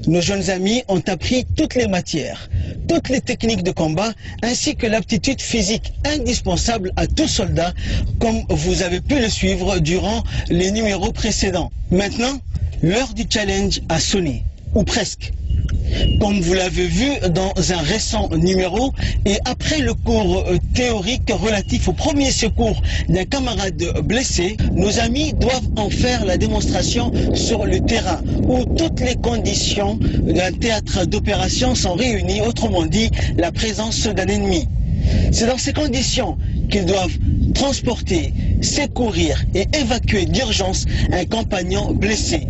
Nos jeunes amis ont appris toutes les matières, toutes les techniques de combat, ainsi que l'aptitude physique indispensable à tout soldat, comme vous avez pu le suivre durant les numéros précédents. Maintenant, l'heure du challenge a sonné, ou presque. Comme vous l'avez vu dans un récent numéro, et après le cours théorique relatif au premier secours d'un camarade blessé, nos amis doivent en faire la démonstration sur le terrain, où toutes les conditions d'un théâtre d'opération sont réunies, autrement dit, la présence d'un ennemi. C'est dans ces conditions qu'ils doivent transporter, secourir et évacuer d'urgence un compagnon blessé.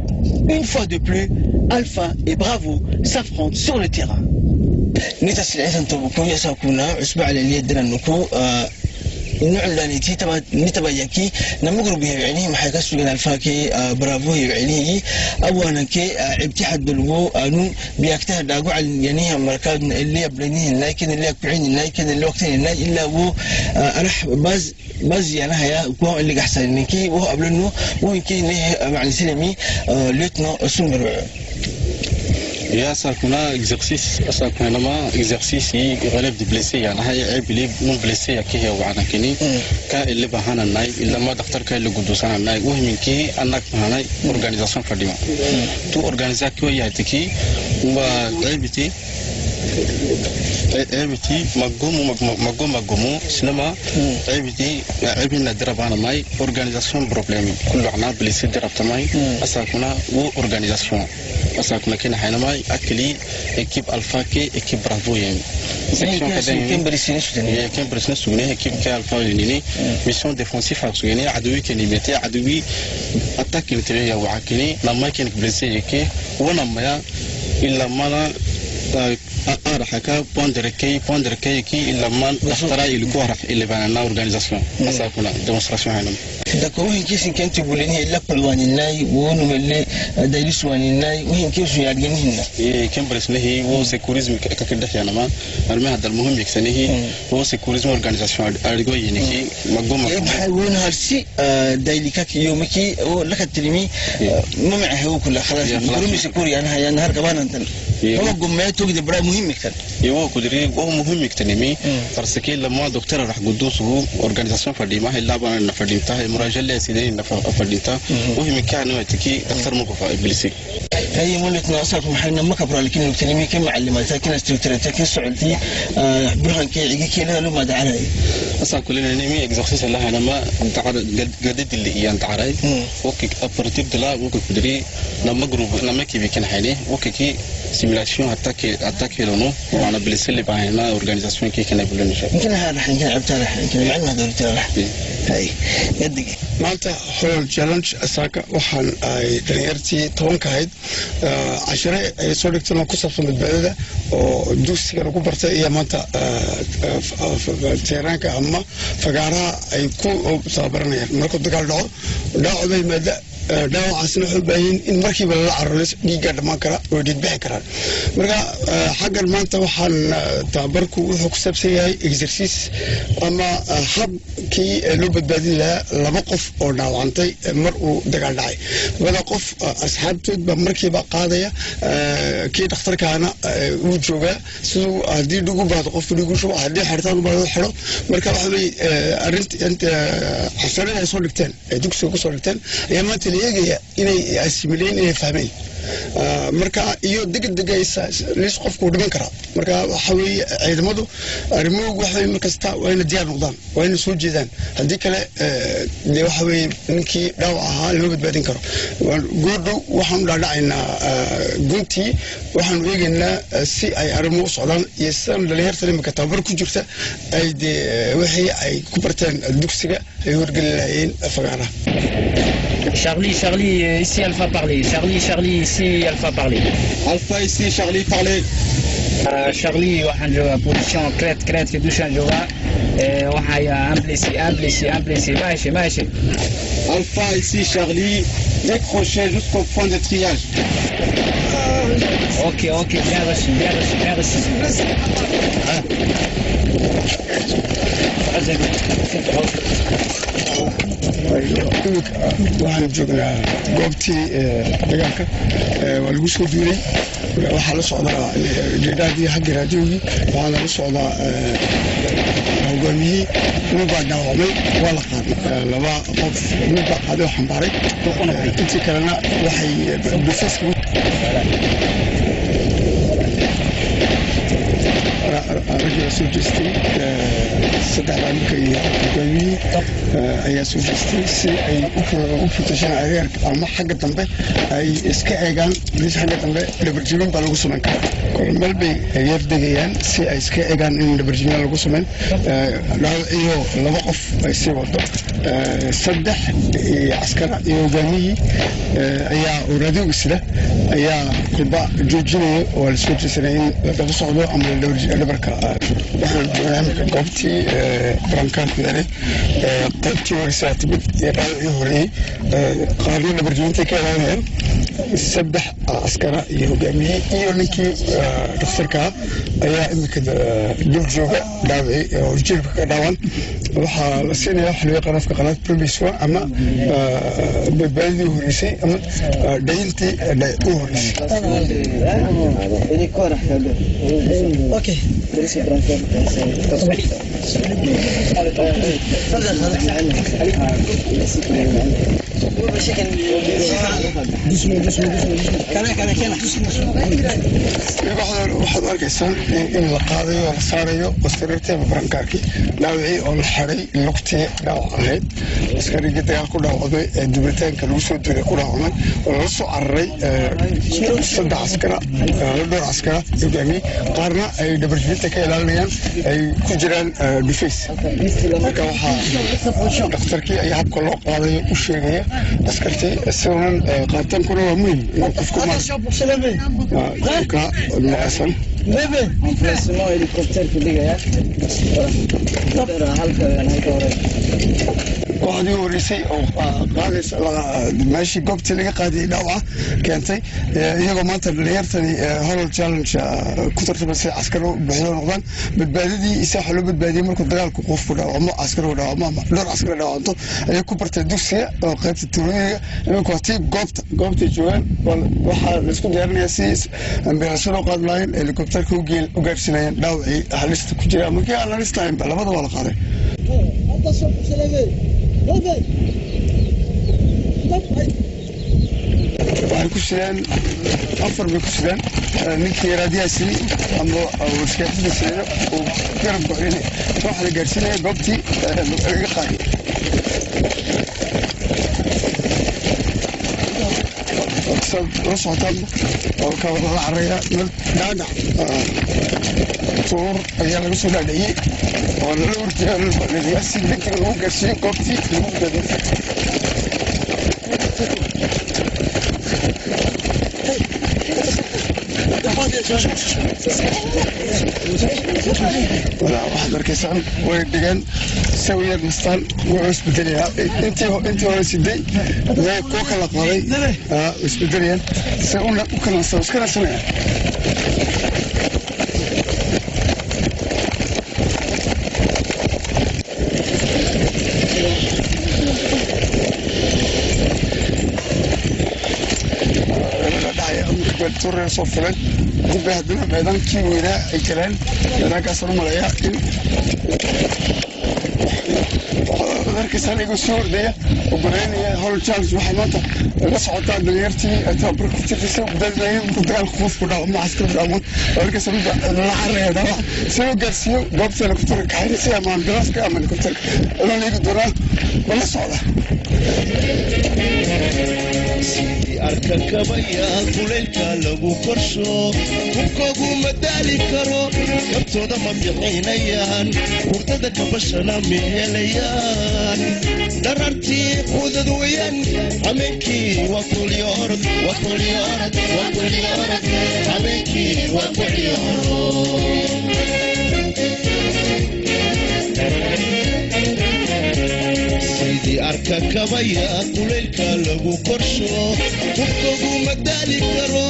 Une fois de plus, Alpha et Bravo s'affrontent sur le terrain. نوعلاني تبا نتبايكي نمغرب يعني ما حكاش لنا الفاكي برافو يعني اولا كي ابتحد دلو انو بيكتهد اقو على يعني مركز اللي يبلني لكن اللي يقعين لكن اللي وقتين الا هو راح باز يعني هيا كو اللي احسن كي وهو قبلنه وين كي معني سلمي ليتنو سمر يا ساكونا اكزرسيس ساكونا ما اكزرسيس يغلب دي بليسي يعني هاي عيب لي مو بليسي كي هي وعنا كني كا اللي بهانا ناي الا ما دكتور كا اللي قدوسنا ناي وهم كي انك هانا اورغانيزاسيون فديما تو اورغانيزا كو ياتكي وعيبتي مقومو سينما عيبنا دربانا ماي اورغانيزاسيون بروبليمي كل عنا بليسي دربت ماي اساكونا و اورغانيزاسيون اساكونا كاين حنا ماي اكلي ايكيب الفا كي ايكيب برافو يعني سيكشن كذا كاين بريسنس سوني ايكيب كي الفا يعني ميسيون ديفونسيف يعني عدوي كلمتي عدوي اتاك انتريا وعكني لما كان بليسي كي وانا ما الا ما حكا بوندركي كي إلا ما اخترع الكورة اللي بنا أورغانيزاسيون أساكونا ديمونستراسيون هنا. دكوهين كيسين كنت تقوليني إلا قلوان الناي وونو اللي دايلس وان الناي وهين كيسون يعجنهن. كم برسنه هي هو سيكوريزم ككده يعني ما أرمي هذا المهم يكسنه هي هو سيكوريزم أورغانيزاسيون أرجوي يعني كي مقوم. يبحثون هالشيء دايلكاك يومكي ولا كترمي ما معه هو كله خلاص. يقولون سيكوري يعني هاي نهار كمان أنت. هو قمته قد برا مهم يكتر. يو كدري هو مهم يكتنمي فرسكي لما دكتور راح قدوس هو أورغانيزاسيون فديما هي لابا نفديمتها مراجعة سيدين نفديمتها وهم كانوا يتكي أكثر موقف إبليسي. هي مولت ناصر محلنا ما كبر لكن يكتنمي كم معلمات لكن استوترت لكن سعودي برهان كي يجي كي له ما دعاري. أصلا كلنا نمي إكزرسيس الله أنا ما جدد اللي ينتعري وكي أبرتيب دلا وكي كدري لما جروب لما كي بيكن حينه وكي سيميلاسيون أتاكي لونه وأنا بلسه اللي بعينا أورغانيزاسيون كي كنا بلونش. يمكن هذا حين كان عبتها الحين كنا معنا هذول ترى. هاي يدق. مالته حول challenge أساك وحن دريرتي تون كهيد عشرة صورك تنا كسر في البلد ودوس كانوا كبرت إياه مالته تيرانك أما فقارها يكون صابرنا مركب دكال داو بيمد dhaawacaasna wuxuu baahin in markiiba la cararo dhiigga dhamaan kara oo dhidbixi karaan marka xaggan maanta waxaan tababarku wuxuu ku saabsan yahay exercise ama habkii loo badbaadin lahaa laba qof oo dhaawacantay mar uu dagaal dhacay wada qof asxaabtood ba markiiba qaadaya kii dhakhtarkaana uu joogaa siduu haddii dhigu baado qofku dhigu shubo haddii xirtaan baado xiro marka waxa weeye arrinta xasanada ay soo dhigteen ay dugsiga ku soo dhigteen ayaa maanta يجي إني أسميلين إني فاهمين مركا يو دق ليش قف كود منكرا مركا حوي عيد مدو رموج وحوي مركزتا وين ديار نقدان وين سوق جدان هديك لا اللي وحوي منكي روعها اللي هو بدين كرا وجودو وحن لا عنا جنتي وحن ويجينا سي أي رموج صلان يسام اللي هرتني مكتبر كجرته أي دي وحي أي كبرتين الدكسية يورجل العين فقرة Charlie, ici Alpha parler. Charlie, ici Alpha parler. Alpha ici, Charlie parler. Charlie, on a position crête, qui touche un joueur. On a implissé, mâché. Alpha ici, Charlie, décroché jusqu'au point de triage. Ok, bien reçu. waxaan joognaa goobtii dagaalka waa lagu soo duulay waxaa la socdaa jidhaadii xagga raadiyogii waxaana la socdaa hogaamiyihii nin baa dhaawacmay waa la qaaday laba qof nin baa qaaday oo xambaaray intii kalena waxay dhufayska raggaa soo jeestay saddex baabuka iyo hogaamiyihii ayaa soo jeestay si ay u futashaan areerka ama xagga dambe ay iska eegaan meesha xagga dambe dhabarjibin baa lagu samayn karaa kormeel bay yar degayaan si ay iska eegaan in dhabarjibin lagu samayn iyo laba qof ay sii wado saddex askara iyo hogaamiyihii ayaa oo raadiyooga sida ayaa kulba joojinaya oo la soo jeesanaya in la daba socdo ama dhabarka waxaan barnaamijka goobtii barankaanku yaalay qaybtii horeysa timid iyo dhaawacii horeeyey qaarna dhabarjibintay ka ilaalinayaan saddex askara iyo hogaamiyey iyo ninkii dhakhtarkaa ayaa imika dul jooga dhaawaci oo jilbka ka dhaawan waxaa la siinaya waxa loo yaqaan afka qalaad promiswa ama badbaadidii u horeysay ama dhayintii u horeysay اوكي waxaad arkaysaa in la qaadayo oo la saarayo wasariirtii barankaarkii dhaawacii oo la xaday lugtii dhaawac ahayd askarigii dagaal ku dhaawacday ee dubitaanka lagu soo duulay ku dhaawacmay oo lala soo cararay saddex askara dhowr askara hogaamiye qaarna ay dhabarjibinta ka ilaalinayaan ay ku jiraan dhufays marka waxaa dhakhtarkii ayaa habka loo qaadayo u sheegaya askartii isagonan qaatankuna waa muhim inuu qofku marka maqasan emplacement hélicoptère ku dhigaya kooxdii horeysay oo qaadaysa meeshii goobtii laga qaadiyay dhaawaca keentay iyagoo maanta dhalinyartani holol challenge ku tartamasay caskaro buuxdo noqdaan badbaadadii isa waxa loo badbaadiyey markuu dagaalku qofku dhaawacmo caskaro dhaawacmo ama dhowr caskaro dhaawacanto ayay ku bartay dugsiga oo qaybta tuulooyinka iminka waa tii goobtay joogaan waxaa laisku diyaarinayaa si ambilaasyo loo qaadi lahayn helikobterka u gaarsiinayeen dhaawacii halista ku jira ama kii aan halista ahaynba labada waa la qaaday waxay ku sideen afar bay ku sideen ninkii raadiyaha sidii ama iskaafida sideena uu garab goxinay waxaa la gaarsiinaya goobtii laga qaaday la socotaan ka la caraya meel dhaadhac tuur ayaa laga soo dhaadhiciyey oo lala urtiyaa si degdeg lagu gaarsiiyo goobtii lagu gado waxaad arkaysaan way dhigeen sawiyar nastaan wuxuu isbedelayaa intii hore siday kuwa kala qaaday isbedelayaan se u kala iska nasanayaan turre soo fuleen dib haddana meedaankii weynaa ay galeen meedaankaasaan u malayaa in arkaysaa igu soo ordaya oo goreynaya hol challenge waxaa maanta la socotaa dhalinyartii tababarka ku jirtay si badbaadinaya markuu dagaalka qofku dhaawacmo caskari dhaawacmo arkaysaa midba la cararaya dhaawac si loo gaarsiiyo goobta helikobterka kaxaynaysa ama ambulanska ama helikobterka loo leegi doonaa ma la socda arkakabaya kulaylka lagu korsho hubkoogu madaali karo kabtooda ma bixinayaan hurdada kabashana ma helayaan dharartii qudad weyan hameenkii waa kulyoorod hameenkii waa kulyoorod sidii arkakabaya kulaylka lagu korsho hubkoogu madaali karo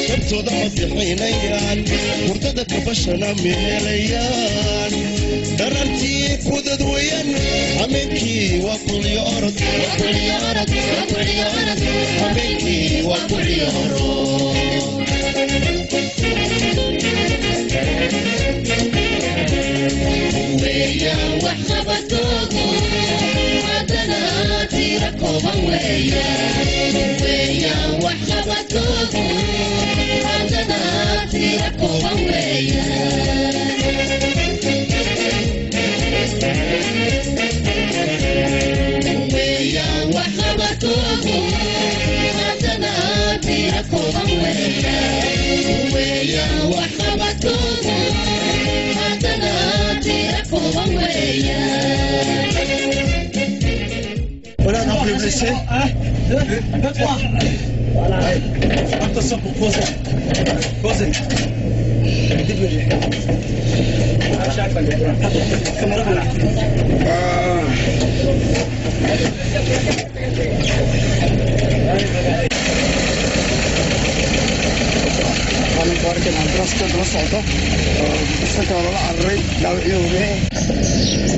kabtooda ma bixinayaan hurdada kabashana ma helayaan dharartii qudad weyan hameenkii waa kulyoorod hameenkii waa kulyoorod Voilà donc le blessé. 1, 2, 3. Voilà. Attention pour poser. Poser. Débouger. markan aan draska dala socdo isaka lala cararay dhaawacyadooda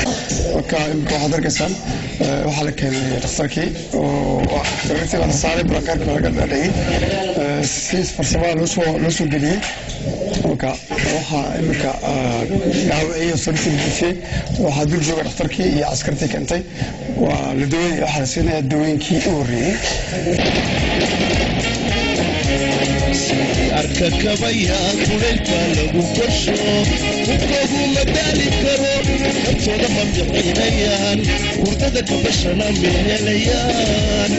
waxaad arkaysaan waxaa la keenay dhakhtarkii oo dareertii la saaray bulankaarka laga dhaadhayay si farsamada loo soo geliyey marka waxaa imika dhaawaciyay sariirtii la dejiyey waxaa dul jooga dhakhtarkii iyo askartii keentay waa la daweynaya waxaa la siinayaa dawooyinkii u horreeyey arka kabaya kuleylka lagu korsho hubkoogu madaali karo nabtooda ma bixinayaan hurdada kabashana mehelayaan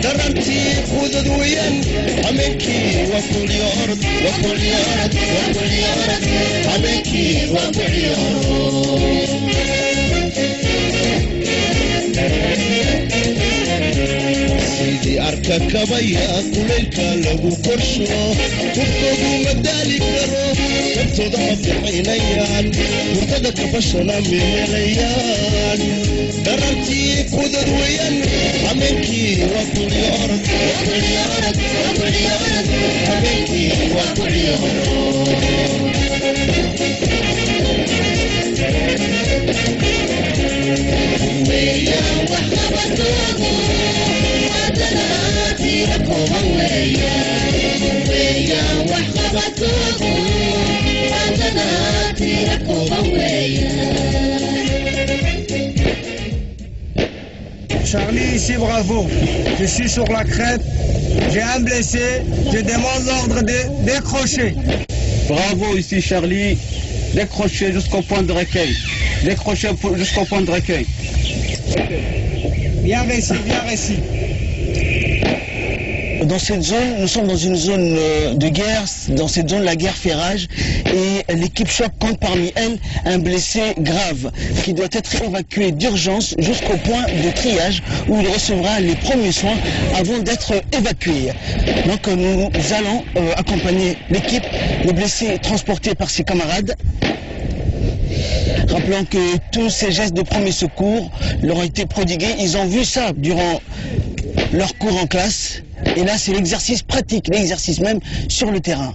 darantii hudad weyan habeenkii waa kulyoorod habeenkii waa kulyoorod sidii arka kabaya kuleylka lagu korsho hubkoogu madaali karo nabtooda ma bixinayaan hurdada kabashana mehelayaan darantii hudad weyan habeenkii waa kulyoorod habeenkii waa kulyoorod Charlie, ici, bravo. Je suis sur la crête. J'ai un blessé. Je demande l'ordre de décrocher. Bravo, ici, Charlie. Décrocher jusqu'au point de recueil. Décrocher jusqu'au point de recueil. Bien réussi, bien réussi. Dans cette zone, nous sommes dans une zone de guerre. Dans cette zone, la guerre fait rage. Et l'équipe choc compte parmi elle un blessé grave qui doit être évacué d'urgence jusqu'au point de triage où il recevra les premiers soins avant d'être évacué. Donc nous allons accompagner l'équipe. Le blessé est transporté par ses camarades. Rappelons que tous ces gestes de premier secours leur ont été prodigués. Ils ont vu ça durant leur cours en classe. Et là, c'est l'exercice pratique, l'exercice même sur le terrain.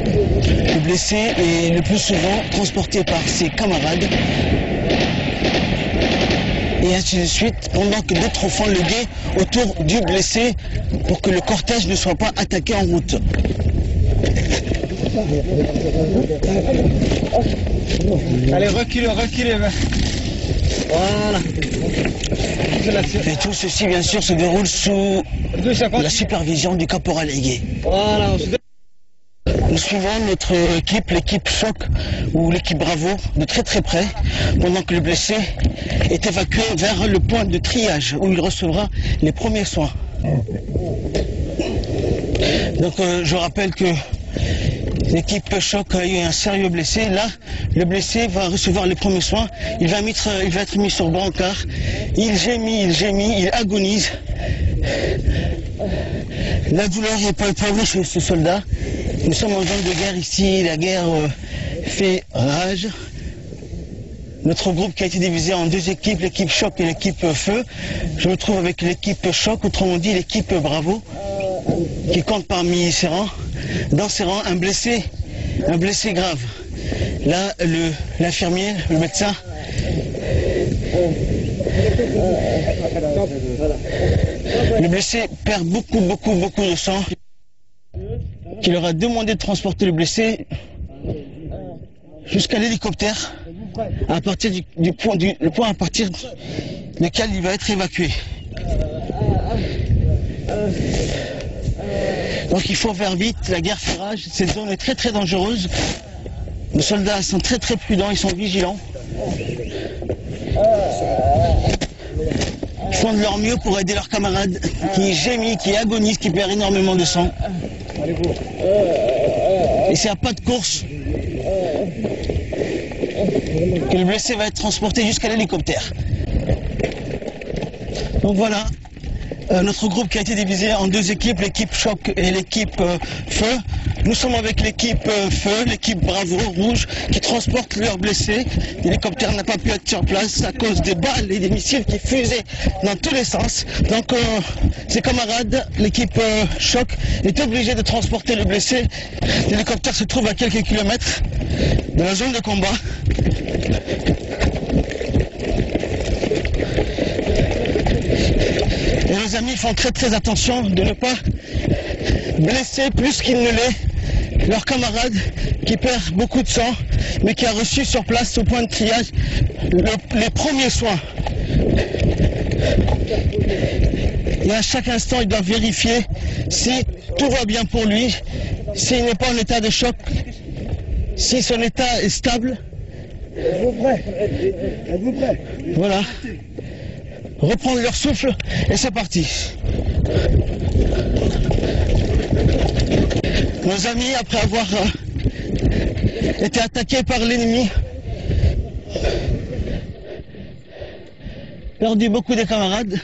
Le blessé est le plus souvent transporté par ses camarades. Et ainsi de suite, pendant que d'autres font le guet autour du blessé pour que le cortège ne soit pas attaqué en route. Allez, reculez, reculez. Voilà. Et tout ceci, bien sûr, se déroule sous la supervision du caporal Aigué. Voilà. Nous suivons notre équipe, l'équipe choc ou l'équipe bravo, de très très près, pendant que le blessé est évacué vers le point de triage où il recevra les premiers soins. Donc je rappelle que l'équipe Choc a eu un sérieux blessé. Là, le blessé va recevoir les premiers soins. Il va être mis sur brancard. Il gémit, il agonise. La douleur n'est pas éprouvée chez ce soldat. Nous sommes en zone de guerre ici. La guerre fait rage. Notre groupe qui a été divisé en deux équipes, l'équipe Choc et l'équipe Feu. Je me trouve avec l'équipe Choc, autrement dit l'équipe Bravo, qui compte parmi ses rangs. Dans ses rangs, un blessé grave. Là, l'infirmier, le médecin, le blessé perd beaucoup de sang. Qui leur a demandé de transporter le blessé jusqu'à l'hélicoptère, à partir du point à partir duquel il va être évacué. Donc il faut faire vite, la guerre fait rage, cette zone est très dangereuse. Nos soldats sont très prudents, ils sont vigilants. Ils font de leur mieux pour aider leurs camarades qui gémissent, qui agonisent, qui perdent énormément de sang. Et c'est à pas de course que le blessé va être transporté jusqu'à l'hélicoptère. Donc voilà, notre groupe qui a été divisé en deux équipes, l'équipe Choc et l'équipe Feu. Nous sommes avec l'équipe Feu, l'équipe Bravo, Rouge, qui transporte leurs blessés. L'hélicoptère n'a pas pu être sur place à cause des balles et des missiles qui fusaient dans tous les sens. Donc ses camarades, l'équipe Choc, est obligée de transporter le blessé. L'hélicoptère se trouve à quelques kilomètres de la zone de combat. Et nos amis font très attention de ne pas blesser plus qu'il ne l'est leur camarade qui perd beaucoup de sang, mais qui a reçu sur place au point de triage les premiers soins. Et à chaque instant, il doit vérifier si tout va bien pour lui, s'il n'est pas en état de choc, si son état est stable. Voilà. Reprendre leur souffle et c'est parti. Nos amis, après avoir été attaqués par l'ennemi, perdu beaucoup de camarades.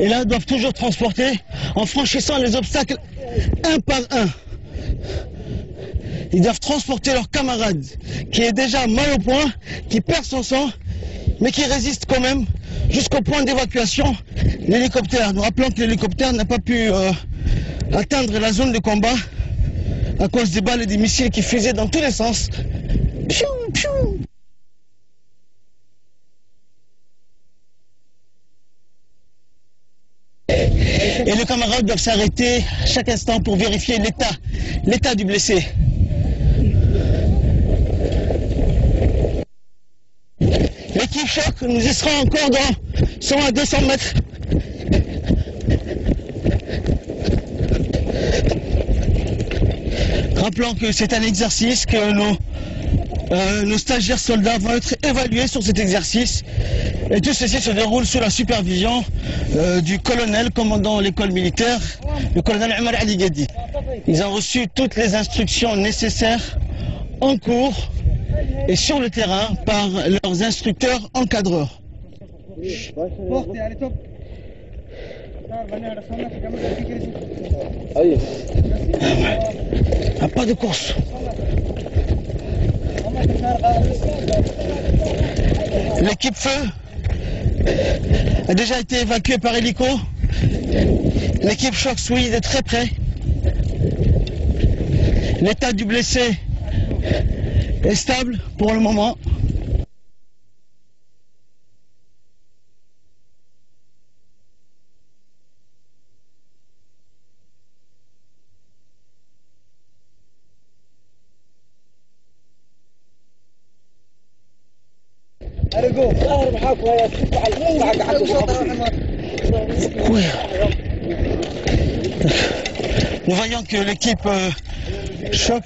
Et là, doivent toujours transporter en franchissant les obstacles un par un. Ils doivent transporter leur camarade qui est déjà mal au point, qui perd son sang, mais qui résiste quand même jusqu'au point d'évacuation. L'hélicoptère, nous rappelons que l'hélicoptère n'a pas pu atteindre la zone de combat à cause des balles et des missiles qui fusaient dans tous les sens. Piou, piou. Et les camarades doivent s'arrêter chaque instant pour vérifier l'état du blessé. L'équipe Choc nous y sera encore dans 100 à 200 mètres. Rappelons que c'est un exercice que nos stagiaires soldats vont être évalués sur cet exercice. Et tout ceci se déroule sous la supervision du colonel commandant l'école militaire, le colonel Omar Ali Gadi. Ils ont reçu toutes les instructions nécessaires en cours et sur le terrain par leurs instructeurs encadreurs. Pas de course. L'équipe Feu a déjà été évacuée par hélico. L'équipe Choc suit de très près. L'état du blessé est stable pour le moment. Oui. Nous voyons que l'équipe Choc,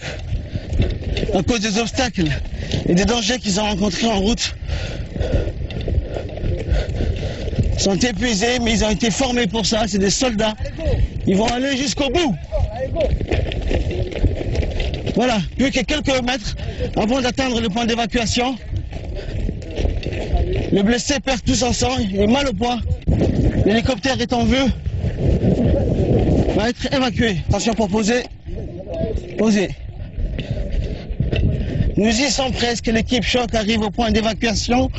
à cause des obstacles et des dangers qu'ils ont rencontrés en route, sont épuisés, mais ils ont été formés pour ça, c'est des soldats. Ils vont aller jusqu'au bout. Voilà, plus que quelques mètres avant d'atteindre le point d'évacuation. Le blessé perd tout son sang, il est mal au point. L'hélicoptère est en vue. Va être évacué. Attention pour poser. Poser. Nous y sommes presque, l'équipe choc arrive au point d'évacuation.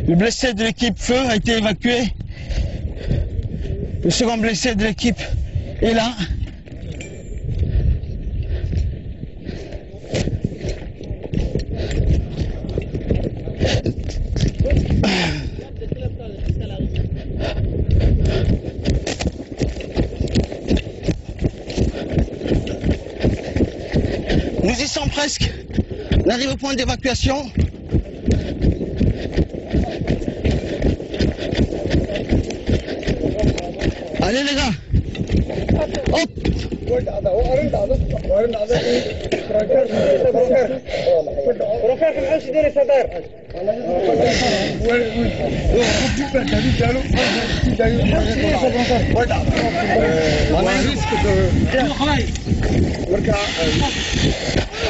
Le blessé de l'équipe feu a été évacué. Le second blessé de l'équipe est là. Nous y sommes presque. On arrive au point d'évacuation. Allez les gars. Hop.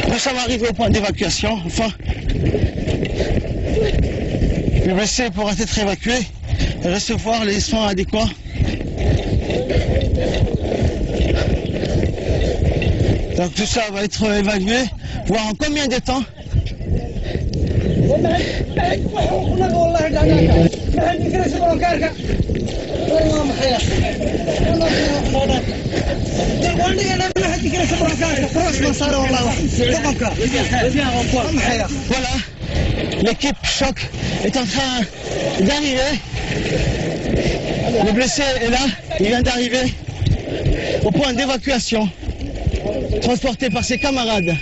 Nous sommes arrivés au point d'évacuation, enfin. Le blessé pourra être évacué et recevoir les soins adéquats. Donc tout ça va être évalué, voir en combien de temps. Voilà, l'équipe choc est en train d'arriver. Le blessé est là, il vient d'arriver au point d'évacuation, transporté par ses camarades.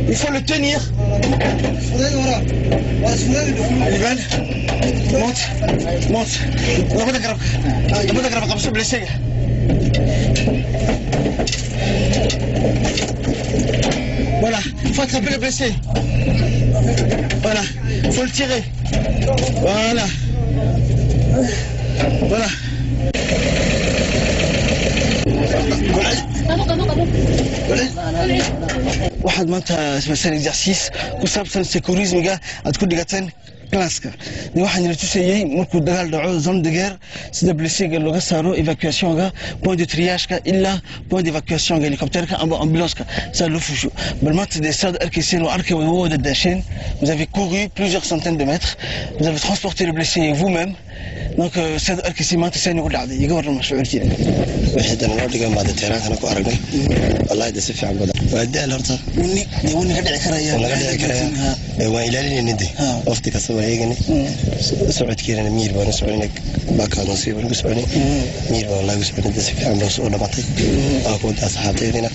Il faut le tenir. Monte. Voilà, il faut attraper le blessé. Voilà, il faut le tirer. Voilà. Voilà. واحد معناتها مثلا اكزرسيس وسابسن سيكوريزم كاع تكون ديغاتن كلاسك دي واحد اللي تسيي مركو دغال دعو زون دغير سي بليسي قال لو سارو ايفاكياسيون كاع بوين دو ترياج كاع الا بوين ديفاكياسيون كاع هليكوبتر كاع امبولانس كاع سا لو فوشو بالمات دي ساد اركيسين واركي وهو داشين vous avez couru plusieurs centaines de mètres vous avez transporté le blessé vous-même donc ساد اركيسين ما تساني ولا عادي يقور المشعور تي واحد انا ودي ما دتيران انا كو ارغني والله ده سفي عن بدل وادي الهرتا وني قدع كرايا waa ilaalinayna waqti kasta waa eegani socodkeena miir baan soconay baakaano si waan ku soconay miir baan lagu soconay si fiican baan soo dhamatay aa ku inta saxaabteena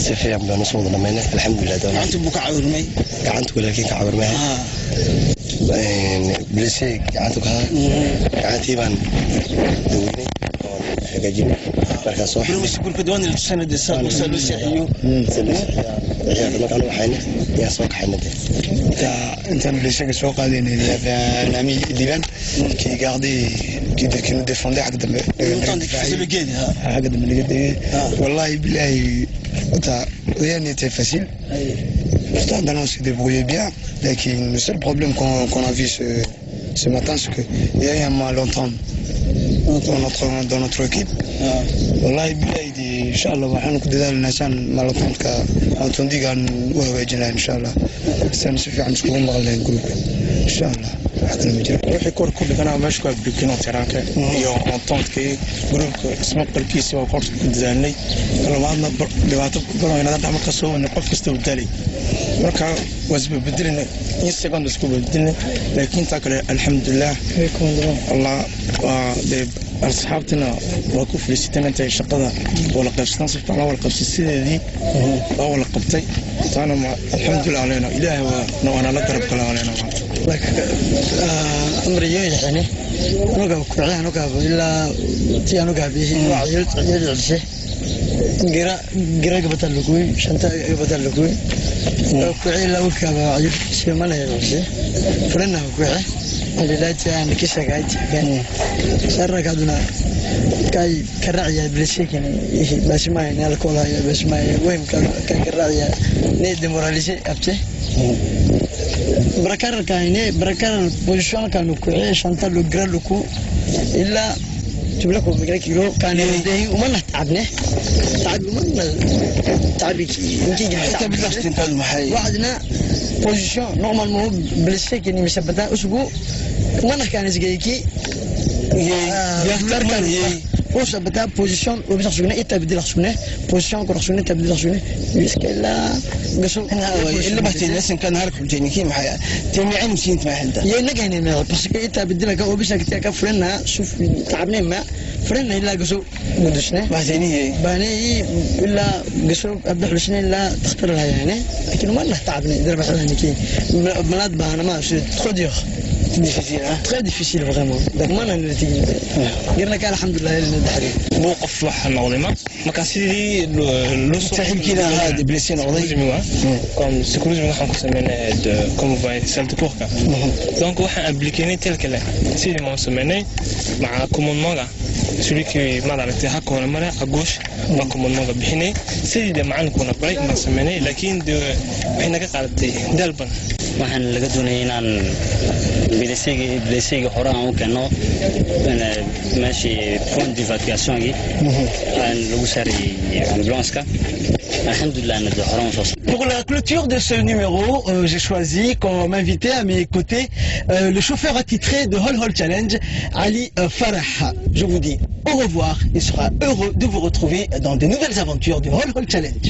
si fiican baan soo dhamaynay alxamdulillah gacanta buu ka caawirmay gacanta walaalkeen ka caawirmay blessé gacantii baan daweynay hagaajinay marka soo xirmay iskuulka doon la sanad soo saxiyo markaan waxayna yaa soo kaxaynay انت اللي سوق هذه الامي ديفان كي غاردي كي nous défendait حق دم حق دم والله بالله rien n'était facile. Pourtant, on s'est débrouillé bien. Le seul problème qu'on a vu ce matin, c'est qu'il y a eu un malentendu dans notre équipe. والله بالله ان شاء الله وحنا كده الناس malentendu كا entendu كان وهو جنا ان شاء الله سنسفي عن سكون مغلين جروب insha allah waxaan ma jiro wixii kor ku dhiganaa meesha ku abdikino tiraanka iyo ontoonkii gruubka ismaqalkiisa waa kor dadaalnay labaadna dhibaato badan inada dhama ka soo wadnay qof kasta u dalay marka wasba bedelina in second isku bedelina laakiin taa kale alxamdulilah allah de asxaabtina waa ku filisteen intay shaqada wala qabsan si fiican wala qabsan sideedii oo wala qabtay taana alxamdulilah aleena ilaahay waa la garab kala aleena أمر يعني نقف كعلان نقف إلا تي نقف به وعيل عيشه قرا قبة اللقوي شنتا قبة اللقوي كعيل لو كاب عيل شيء ما له يعيشه فرنا كعيل اللي لا تان كيسة قاعد كان سر كادونا كاي كراعي بلشيك يعني بس ما يعني الكولا بس ما وين كان كراعي نيد موراليسي أبته بركار كاينه بركار بوزيشن كانوا كويس شنطه لو غرلكو الا تبلكو بكيلو كان يديه وما تعبنا تعب من تعبك يمكن انت بتلاقي انت المحي وعدنا بوزيشن نورمال مو بلشيك اني مثبتها اسبوع وانا كان زقيكي يختار كان وش بتاع بوزيشن وبيصير شغلنا إنت بدي لخشونه بوزيشن كنا شغلنا إنت بدي لخشونه مشكلة قصو اللي بحكي لسه كان هارك بتجيني كيم حياة تيمي عين مسينت ما حلتا يا نجاني ما بس كي إنت بدي لك أو بيشك تيجي كفرنا شوف تعبنا ما فرنا إلا قصو مدرسنا بحثيني باني إلا قصو أبدأ حلشنا إلا تختار لها يعني لكن ما له تعبنا إذا بحثنا نكى ملاد بهنا ما شو خديه difficile hein très difficile vraiment donc ما نتيجة قلنا كان الحمد لله اللي ندحري موقف واحد نظيمة ما كان سيدي مستحيل كذا هذا بلسين عظيم comme sécurisme نحن كسمينا comme va salle de cours donc واحد appliqué tel que là si mon semaine مع commandement là celui qui m'a arrêté هكذا ولا مرة à gauche مع commandement بحني سيدي معنا كنا بري ما سمينا لكن إحنا كقالتي دلبن waxaan laga doonayay inaan bilisayga hore aan u keeno meeshii point d'évacuation-gii aan lagu saarayay ambulance-ka alhamdulillah nada hore aan soo saaray. Pour la clôture de ce numéro, j'ai choisi comme invité à mes côtés le chauffeur attitré de Hol Hol Challenge, Ali Farah. Je vous dis au revoir et sera heureux de vous retrouver dans de nouvelles aventures du Hol Hol Challenge.